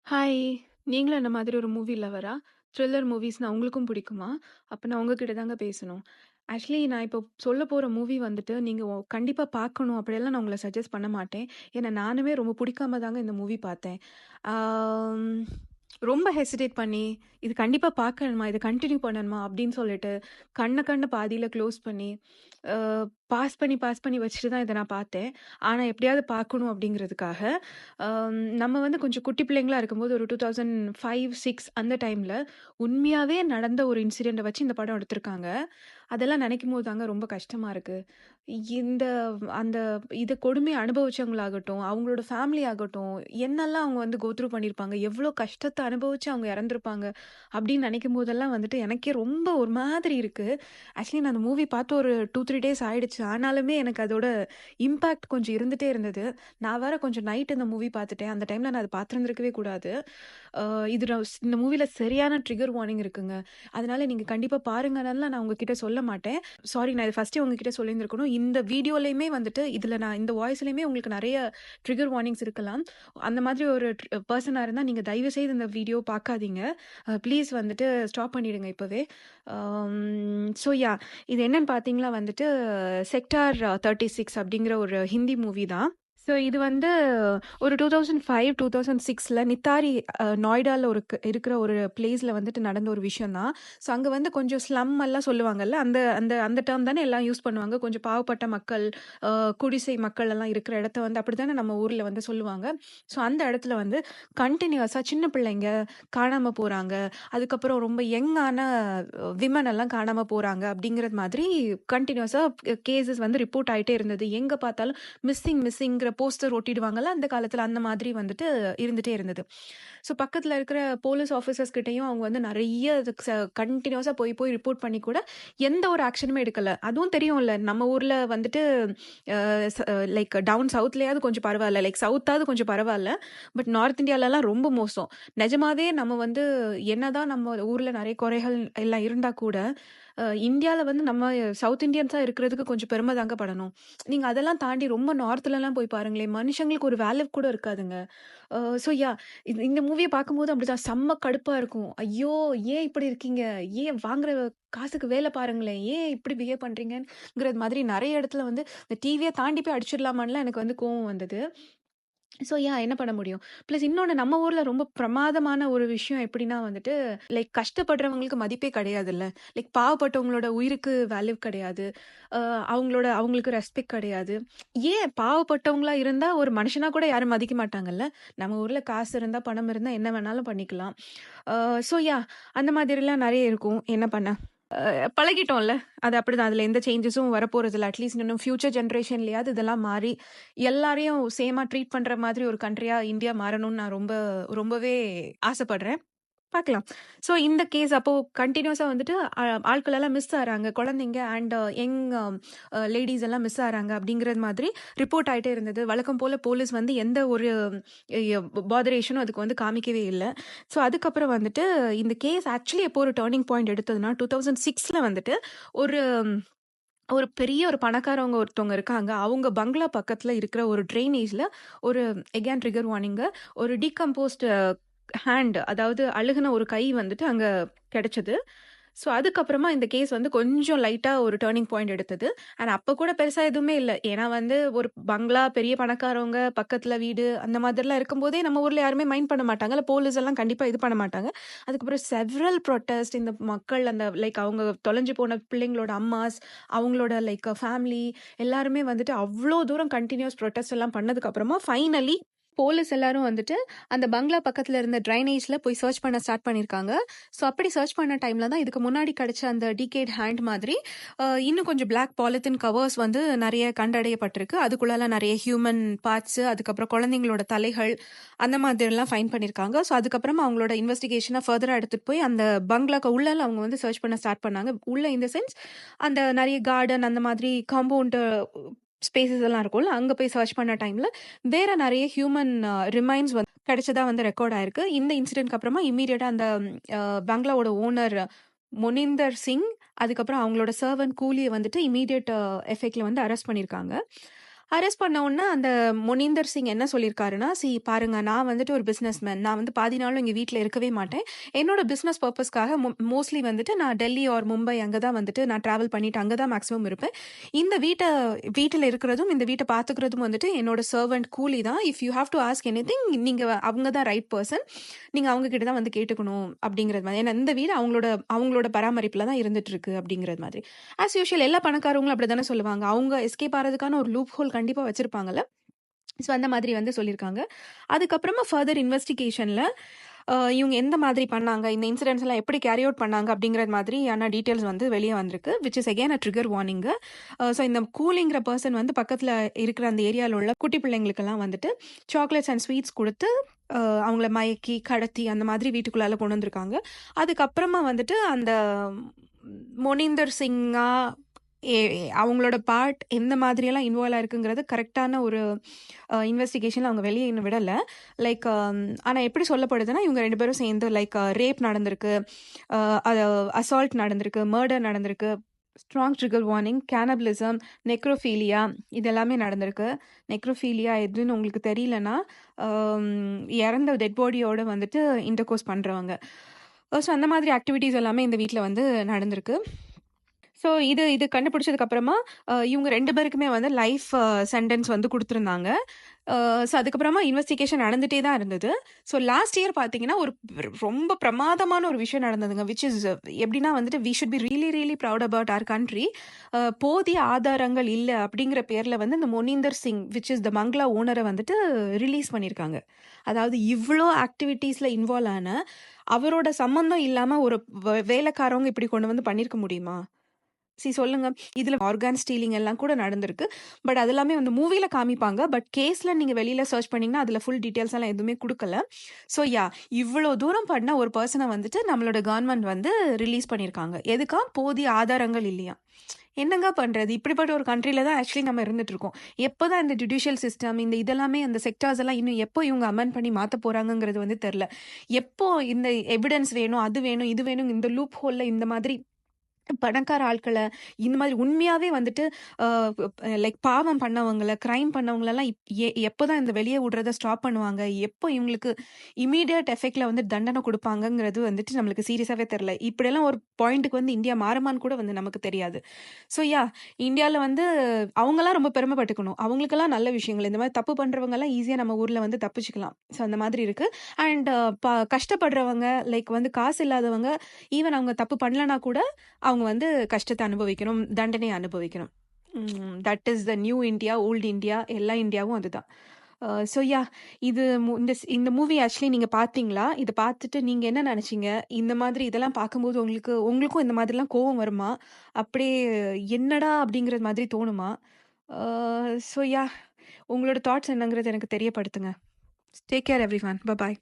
Hi! நீங்களும் என்ன மாதிரி ஒரு மூவி லவ்வரா? த்ரில்லர் மூவிஸ்னா உங்களுக்கும் பிடிக்குமா? அப்ப நான் உங்ககிட்ட தாங்க பேசணும். ஆக்சுவலி நான் இப்போ சொல்லப் போற மூவி வந்துட்டு, நீங்க கண்டிப்பா பார்க்கணும் அப்படியெல்லாம் நான் உங்கள சஜெஸ்ட் பண்ண மாட்டேன். ஏன்னா நானுமே ரொம்ப பிடிக்காம தாங்க இந்த மூவி பார்த்தேன். ஆம், ரொம்ப ஹெசிடேட் பண்ணி, இது கண்டிப்பா பார்க்கணுமா? இத கன்டின்யூ பண்ணணுமா? அப்படின்னு சொல்லிட்டு, கண்ண பாதியில க்ளோஸ் பண்ணி, அ பாஸ் பண்ணி வச்சுட்டு தான் இத நான் பார்த்தேன். ஆனா எப்படியாவது பார்க்கணும் அப்படிங்கிறதுக்காக, நம்ம வந்து கொஞ்சம் குட்டி பிள்ளைங்களா இருக்கும்போது ஒரு 2005, 6 அந்த டைம்ல உண்மையாவே நடந்த ஒரு இன்சிடென்ட்ட வச்சு இந்த படம் எடுத்திருக்காங்க. அதெல்லாம் நினைக்கும்போது தாங்க ரொம்ப கஷ்டமா இருக்கு. இந்த அந்த இத கொடுமைய அனுபவிச்சவங்களாகட்டும், அவங்களோட ஃபேமிலி ஆகட்டும், என்னெல்லாம் அவங்க வந்து கோ த்ரூ பண்ணியிருப்பாங்க, எவ்ளோ கஷ்டத்த அனுபவிச்சு அவங்க இறந்திருப்பாங்க, அப்படின்னு நினைக்கும் போதெல்லாம் வந்துட்டு எனக்கே ரொம்ப ஒரு மாதிரி இருக்கு. ஆக்சுவலி நான் அந்த மூவி பார்த்து ஒரு 2, 3 டேஸ் ஆயிடுச்சு. ஆனாலுமே எனக்கு அதோட இம்பாக்ட் கொஞ்சம் இருந்துட்டே இருந்தது. நான் வேற கொஞ்சம் நைட் இந்த மூவி பார்த்துட்டேன். அந்த டைம்ல நான் அத பார்த்திருந்திருக்கவே கூடாது. அ இது இந்த மூவில சரியான ட்ரிகர் வார்னிங் இருக்குங்க. அதனால நீங்க கண்டிப்பா பாருங்கன்னுலாம் நான் உங்ககிட்ட சொல்ல மாட்டேன். சாரி, நான் இத ஃபர்ஸ்ட்டே உங்ககிட்ட சொல்லியிருந்திருக்கணும். இந்த வீடியோலயுமே வந்துட்டு இதுல நான் இந்த வாய்ஸ்லயுமே உங்களுக்கு நெறைய ட்ரிகர் வார்னிங்ஸ் இருக்கலாம். அந்த மாதிரி ஒரு பெர்சனா இருந்தா நீங்க தயவு செய்து இந்த வீடியோ பார்க்காதீங்க. ப்ளீஸ் வந்துட்டு ஸ்டாப் பண்ணிடுங்க இப்பவே. ஸோ யாஹ், இது என்னன்னு பார்த்தீங்கன்னா வந்துட்டு, செக்டார் 36 அப்படிங்கிற ஒரு ஹிந்தி மூவி தான். ஸோ இது வந்து ஒரு 2005, 2006ல நித்தாரி நொய்டால இருக்கிற ஒரு பிளேஸ்ல வந்துட்டு நடந்த ஒரு விஷயம் தான். ஸோ அங்க வந்து கொஞ்சம் ஸ்லம் எல்லாம் சொல்லுவாங்கல்ல. அந்த அந்த அந்த டெர்ம் தானே எல்லாம் யூஸ் பண்ணுவாங்க. கொஞ்சம் பாவப்பட்ட மக்கள், அ குடிசை மக்கள் எல்லாம் இருக்கிற இடத்த வந்து அப்படித்தானே நம்ம ஊர்ல வந்து சொல்லுவாங்க. ஸோ அந்த இடத்துல வந்து கன்டினியூஸா சின்ன பிள்ளைங்க காணாம போறாங்க. அதுக்கப்புறம் ரொம்ப யங்கான விமன் எல்லாம் காணாம போறாங்க அப்படிங்கிறது மாதிரி கன்டினியூஸா கேஸஸ் வந்து ரிப்போர்ட் ஆயிட்டே இருந்தது. எங்க பார்த்தாலும் மிஸ்ஸிங்கிற போஸ்டர் ஒட்டிடுவாங்கல்ல, அந்த காலத்துல அந்த மாதிரி வந்துட்டு இருந்துட்டே இருந்தது. ஸோ பக்கத்துல இருக்கிற போலீஸ் ஆஃபீசர்ஸ் கிட்டயும் அவங்க வந்து நெறைய கன்டினியூஸா போய் ரிப்போர்ட் பண்ணி கூட எந்த ஒரு ஆக்ஷனுமே எடுக்கல. அதுவும் தெரியும்ல, நம்ம ஊர்ல வந்துட்டு லைக் டவுன் சவுத்லயாவது கொஞ்சம் பரவால்ல. லைக் சவுத்தாவது கொஞ்சம் பரவால்ல. பட் நார்த் இந்தியாலலாம் ரொம்ப மோசம். நிஜமாவே நம்ம வந்து என்னதான் நம்ம ஊர்ல நெறைய குறைகள் எல்லாம் இருந்தா கூட, இந்தியால வந்து நம்ம சவுத் இண்டியன்ஸா இருக்கிறதுக்கு கொஞ்சம் பெருமை தாங்க படணும். நீங்க அதெல்லாம் தாண்டி ரொம்ப நார்த்லலாம் போய் பாருங்களேன், மனுஷங்களுக்கு ஒரு வேல்யூ கூட இருக்காதுங்க. ஸோ யாஹ், இந்த மூவிய பார்க்கும்போது அப்படிதான் செம்ம கடுப்பா இருக்கும். ஐயோ! ஏன் இப்படி இருக்கீங்க? ஏன் வாங்குற காசுக்கு வேல பாருங்களேன். ஏன் இப்படி பிஹேவ் பண்றீங்கங்கிறது மாதிரி நெறைய இடத்துல வந்து இந்த டிவிய தாண்டி போய் அடிச்சிடலாமான்லாம் எனக்கு வந்து கோவம் வந்தது. ஸோ யாஹ், என்ன பண்ண முடியும்? பிளஸ் இன்னொன்னு, நம்ம ஊர்ல ரொம்ப பிரமாதமான ஒரு விஷயம் எப்படின்னா வந்துட்டு, லைக் கஷ்டப்படுறவங்களுக்கு மதிப்பே கிடையாதுல்ல. லைக் பாவப்பட்டவங்களோட உயிருக்கு வேல்யூ கிடையாது. அ அவங்களுக்கு ரெஸ்பெக்ட் கிடையாது. ஏன் பாவப்பட்டவங்களா இருந்தா ஒரு மனுஷனா கூட யாரும் மதிக்க மாட்டாங்கல்ல. நம்ம ஊர்ல காசு இருந்தா, பணம் இருந்தா என்ன வேணாலும் பண்ணிக்கலாம். ஸோ யாஹ், அந்த மாதிரிலாம் நெறைய இருக்கும். என்ன பண்ண? பழகிட்டோம்ல. அது அப்படிதான். அதுல எந்த சேஞ்சஸும் வரப்போறதில்ல. அட்லீஸ்ட் இன்னும் ஃபியூச்சர் ஜெனரேஷன்லயாவது இதெல்லாம் மாறி, எல்லாரையும் சேமா ட்ரீட் பண்ற மாதிரி ஒரு கண்ட்ரியா இந்தியா மாறணும்னு நான் ரொம்பவே ஆசைப்படுறேன். பார்க்கலாம். ஸோ இந்த கேஸ் அப்போ கன்டினியூஸா வந்துட்டு ஆட்கள் எல்லாம் மிஸ் ஆறாங்க. குழந்தைங்க அண்ட் யங் லேடீஸ் எல்லாம் மிஸ் ஆறாங்க அப்படிங்கிறது மாதிரி ரிப்போர்ட் ஆயிட்டே இருந்தது. வழக்கம் போல போலீஸ் வந்து எந்த ஒரு பாதரேஷனும் அதுக்கு வந்து காமிக்கவே இல்ல. ஸோ அதுக்கப்புறம் வந்துட்டு இந்த கேஸ் ஆக்சுவலி எப்போ ஒரு டர்னிங் பாயிண்ட் எடுத்ததுன்னா, 2006ல வந்துட்டு ஒரு ஒரு பெரிய ஒரு பணக்காரவங்க ஒருத்தவங்க இருக்காங்க. அவங்க பங்களா பக்கத்துல இருக்கிற ஒரு ட்ரெயினேஜ்ல ஒரு அகைன் ட்ரிகர் வார்னிங்க, ஒரு டீகம்போஸ்ட் ஹேண்ட், அதாவது அழுகுன ஒரு கை வந்துட்டு அங்க கிடைச்சது. ஸோ அதுக்கப்புறமா இந்த கேஸ் வந்து கொஞ்சம் லைட்டா ஒரு டர்னிங் பாயிண்ட் எடுத்தது. அண்ட் அப்ப கூட பெருசா எதுவுமே இல்ல. ஏன்னா வந்து ஒரு பங்களா, பெரிய பணக்காரவங்க, பக்கத்துல வீடு அந்த மாதிரிலாம் இருக்கும்போதே நம்ம ஊர்ல யாருமே மைண்ட் பண்ண மாட்டாங்க. இல்ல போலீஸ் எல்லாம் கண்டிப்பா இது பண்ண மாட்டாங்க. அதுக்கப்புறம் செவரல் ப்ரொட்டஸ்ட், இந்த மக்கள் அந்த லைக் அவங்க தொலைஞ்சு போன பிள்ளைங்களோட அம்மாஸ், அவங்களோட லைக் ஃபேமிலி எல்லாருமே வந்துட்டு அவ்ளோ தூரம் கன்டினியூஸ் ப்ரொட்டஸ்ட் எல்லாம் பண்ணதுக்கு அப்புறமா ஃபைனலி போலீஸ் எல்லாரும் வந்துட்டு அந்த பங்களா பக்கத்துல இருந்த ட்ரைனேஜ்ல போய் சர்ச் பண்ண ஸ்டார்ட் பண்ணியிருக்காங்க. ஸோ அப்படி சர்ச் பண்ண டைம்ல தான் இதுக்கு முன்னாடி கிடைச்ச அந்த டீகேட் ஹேண்ட் மாதிரி இன்னும் கொஞ்சம் பிளாக் பாலித்தீன் கவர்ஸ் வந்து நிறைய கண்டறியப்பட்டிருக்கு. அதுக்குள்ளால நிறைய ஹியூமன் பார்ட்ஸ், அதுக்கப்புறம் குழந்தைங்களோட தலைகள், அந்த மாதிரிலாம் ஃபைண்ட் பண்ணியிருக்காங்க. ஸோ அதுக்கப்புறமா அவங்களோட இன்வெஸ்டிகேஷனை ஃபர்தராக எடுத்துட்டு போய் அந்த பங்களாக்கு உள்ளால அவங்க வந்து சர்ச் பண்ண ஸ்டார்ட் பண்ணாங்க. உள்ள இந்த சென்ஸ் அந்த நிறைய கார்டன் அந்த மாதிரி காம்பவுண்ட் ஸ்பேசஸ் எல்லாம் இருக்கும்ல, அங்க போய் சர்ச் பண்ண டைம்ல வேற நிறைய ஹியூமன் ரிமைன்ஸ் வந்து கிடைச்சதா வந்து ரெக்கார்ட் ஆயிருக்கு. இந்த இன்சிடென்ட்க்கு அப்புறமா இம்மீடியட்டா அந்த பங்களாவோட ஓனர் மொனிந்தர் சிங், அதுக்கப்புறம் அவங்களோட சர்வன்ட் கூலியை வந்துட்டு இம்மீடியட் எஃபெக்ட்ல வந்து அரெஸ்ட் பண்ணியிருக்காங்க. அரெஸ்ட் பண்ண உடனே அந்த மொனிந்தர் சிங் என்ன சொல்லியிருக்காருன்னா, பாருங்க நான் வந்துட்டு ஒரு பிசினஸ் மேன். நான் வந்து பாதி நாளும் எங்க வீட்ல இருக்கவே மாட்டேன். என்னோட பிசினஸ் பர்ப்பஸ்க்காக மோஸ்ட்லி வந்துட்டு நான் டெல்லி ஆர் மும்பை அங்க தான் வந்துட்டு நான் டிராவல் பண்ணிட்டு அங்க தான் மேக்ஸிமம் இருப்பேன். இந்த வீட்ல இருக்கிறதும், இந்த வீட்ட பார்த்துக்கிறதும் வந்துட்டு என்னோட சர்வன்ட் கூலி தான். If you have to ask anything நீங்க அவங்க தான் ரைட் பெர்சன். நீங்க அவங்க கிட்ட தான் வந்து கேட்டுக்கணும் அப்படிங்கிறது மாதிரி. ஏன்னா இந்த வீடு அவங்களோட அவங்களோட பராமரிப்புல தான் இருந்துட்டு இருக்கு அப்படிங்கிறது மாதிரி. ஆஸ் யூசுவல் எல்லா பணக்காரவங்களும் அப்படிதானே சொல்லுவாங்க. அவங்க எஸ்கேப் ஆறதுக்கான ஒரு லூப் ஹோல் கண்டிப்பா வச்சிருப்பாங்கல்ல. ஸோ அந்த மாதிரி வந்து சொல்லியிருக்காங்க. அதுக்கப்புறமா ஃபர்தர் இன்வெஸ்டிகேஷன்ல இவங்க எந்த மாதிரி பண்ணாங்க, இந்த இன்சிடென்ட்ஸ் எல்லாம் எப்படி கேரி அவுட் பண்ணாங்க அப்படிங்கிற மாதிரியான டீட்டெயில்ஸ் வந்து வெளிய வந்திருக்கு. Which is again a trigger warning. So இந்த கூலிங்கிற பெர்சன் வந்து பக்கத்துல இருக்கிற அந்த ஏரியால உள்ள குட்டி பிள்ளைங்களுக்கெல்லாம் வந்துட்டு சாக்லேட்ஸ் அண்ட் ஸ்வீட்ஸ் குடுத்து அவங்கள மயக்கி, கடத்தி அந்த மாதிரி வீட்டுக்குள்ளால கொண்டு வந்திருக்காங்க. அதுக்கப்புறமா வந்துட்டு அந்த மொனிந்தர் சிங்கா அவங்களோட பார்ட் எந்த மாதிரியெல்லாம் இன்வால்வ் ஆயிருக்குங்கிறது கரெக்டான ஒரு இன்வெஸ்டிகேஷன்ல அவங்க வெளியே இன்னும் விடல. லைக் ஆனா எப்படி சொல்லப்படுதுன்னா, இவங்க 2 பேரும் சேர்ந்து லைக் ரேப் நடந்திருக்கு, அது அசால்ட் நடந்திருக்கு, மர்டர் நடந்திருக்கு, ஸ்ட்ராங் ட்ரிகர் வார்னிங், கேனபிலிசம், நெக்ரோஃபீலியா இது எல்லாமே நடந்திருக்கு. நெக்ரோஃபீலியா எதுன்னு உங்களுக்கு தெரியலன்னா, ஆம், இறந்த டெட் பாடியோட வந்துட்டு இன்டர்கோர்ஸ் பண்றவங்க. ஸோ அந்த மாதிரி ஆக்டிவிட்டீஸ் எல்லாமே இந்த வீட்ல வந்து நடந்திருக்கு. ஸோ இது கண்டுபிடிச்சதுக்கு அப்புறமா இவங்க 2 பேருக்குமே வந்து லைஃப் சென்டென்ஸ் வந்து குடுத்துருந்தாங்க. ஸோ அதுக்கப்புறமா இன்வெஸ்டிகேஷன் நடந்துட்டே தான் இருந்தது. ஸோ லாஸ்ட் இயர் பார்த்தீங்கன்னா, ஒரு ரொம்ப பிரமாதமான ஒரு விஷயம் நடந்ததுங்க. விச் இஸ் எப்படின்னா வந்துட்டு we should be really really proud about our country. போதிய ஆதாரங்கள் இல்ல அப்படிங்கிற பேர்ல வந்து இந்த Moninder Singh which is the bungalow ஓனர வந்துட்டு ரிலீஸ் பண்ணியிருக்காங்க. அதாவது இவ்ளோ ஆக்டிவிட்டீஸ்ல இன்வால்வ் ஆன அவரோட சம்மந்தம் இல்லாம ஒரு வேலைக்காரவங்க இப்படி கொண்டு வந்து பண்ணியிருக்க முடியுமா? சொல்லுங்க. இதுல ஆர்கான் ஸ்டீலிங் எல்லாம் கூட நடந்திருக்கு. பட் அது எல்லாமே வந்து மூவில காமிப்பாங்க. பட் கேஸ்ல நீங்க வெளியில சர்ச் பண்ணீங்கன்னா, அதுல ஃபுல் டீட்டெயில்ஸ் எல்லாம் எதுவுமே குடுக்கல. ஸோ இவ்ளோ தூரம் பண்ண ஒரு பெர்சன வந்துட்டு நம்மளோட கவர்ன்மெண்ட் வந்து ரிலீஸ் பண்ணியிருக்காங்க. எதுக்கா? போதிய ஆதாரங்கள் இல்லையாம். என்னங்க பண்றது? இப்படிப்பட்ட ஒரு கண்ட்ரில தான் ஆக்சுவலி நம்ம இருந்துட்டு இருக்கோம். எப்போதான் இந்த ஜுடிஷியல் சிஸ்டம் இந்த இதெல்லாமே அந்த செக்டார்ஸ் எல்லாம் இன்னும் எப்போ இவங்க அமெண்ட் பண்ணி மாத்த போறாங்கங்கிறது வந்து தெரியல. எப்போ இந்த எவிடன்ஸ் வேணும், அது வேணும், இது வேணும், இந்த லூப் ஹோல்ல இந்த மாதிரி பணக்கார ஆட்கள, இந்த மாதிரி உண்மையாவே வந்துட்டு அ லைக் பாவம் பண்ணவங்கள, கிரைம் பண்ணவங்களலாம் எப்போதான் இந்த வெளிய விடுறத ஸ்டாப் பண்ணுவாங்க? எப்போ இவங்களுக்கு இம்மீடியட் எஃபெக்ட்ல வந்து தண்டனை குடுப்பாங்கங்கிறது வந்துட்டு நம்மளுக்கு சீரியஸாவே தெரியல. இப்படியெல்லாம் ஒரு பாயிண்ட்க்கு வந்து இந்தியா மாறுமான்னு கூட வந்து நமக்கு தெரியாது. ஸோ இந்தியால வந்து அவங்கலாம் ரொம்ப பெருமைப்பட்டுக்கணும். அவங்களுக்கெல்லாம் நல்ல விஷயங்கள். இந்த மாதிரி தப்பு பண்றவங்கலாம் ஈஸியா நம்ம ஊர்ல வந்து தப்பிச்சுக்கலாம். ஸோ அந்த மாதிரி இருக்கு. அண்ட் கஷ்டப்படுறவங்க, லைக் வந்து காசு இல்லாதவங்க, ஈவன் அவங்க தப்பு பண்ணலனா கூட அவங்க வந்து கஷ்டத்த அனுபவிக்கணும், தண்டனை அனுபவிக்கணும். That is the new India, old India எல்லா இண்டியாவும் அதுதான். ஸோ இது இந்த மூவி ஆக்சுவலி நீங்க பார்த்தீங்களா? இத பார்த்துட்டு நீங்க என்ன நெனச்சீங்க? இந்த மாதிரி இதெல்லாம் பார்க்கும்போது உங்களுக்கும் இந்த மாதிரிலாம் கோவம் வருமா? அப்படியே என்னடா! அப்படிங்கிற மாதிரி தோணுமா? அ ஸோ உங்களோட தாட்ஸ் என்னங்கிறது எனக்கு தெரியப்படுத்துங்க. Take care everyone. பாய்.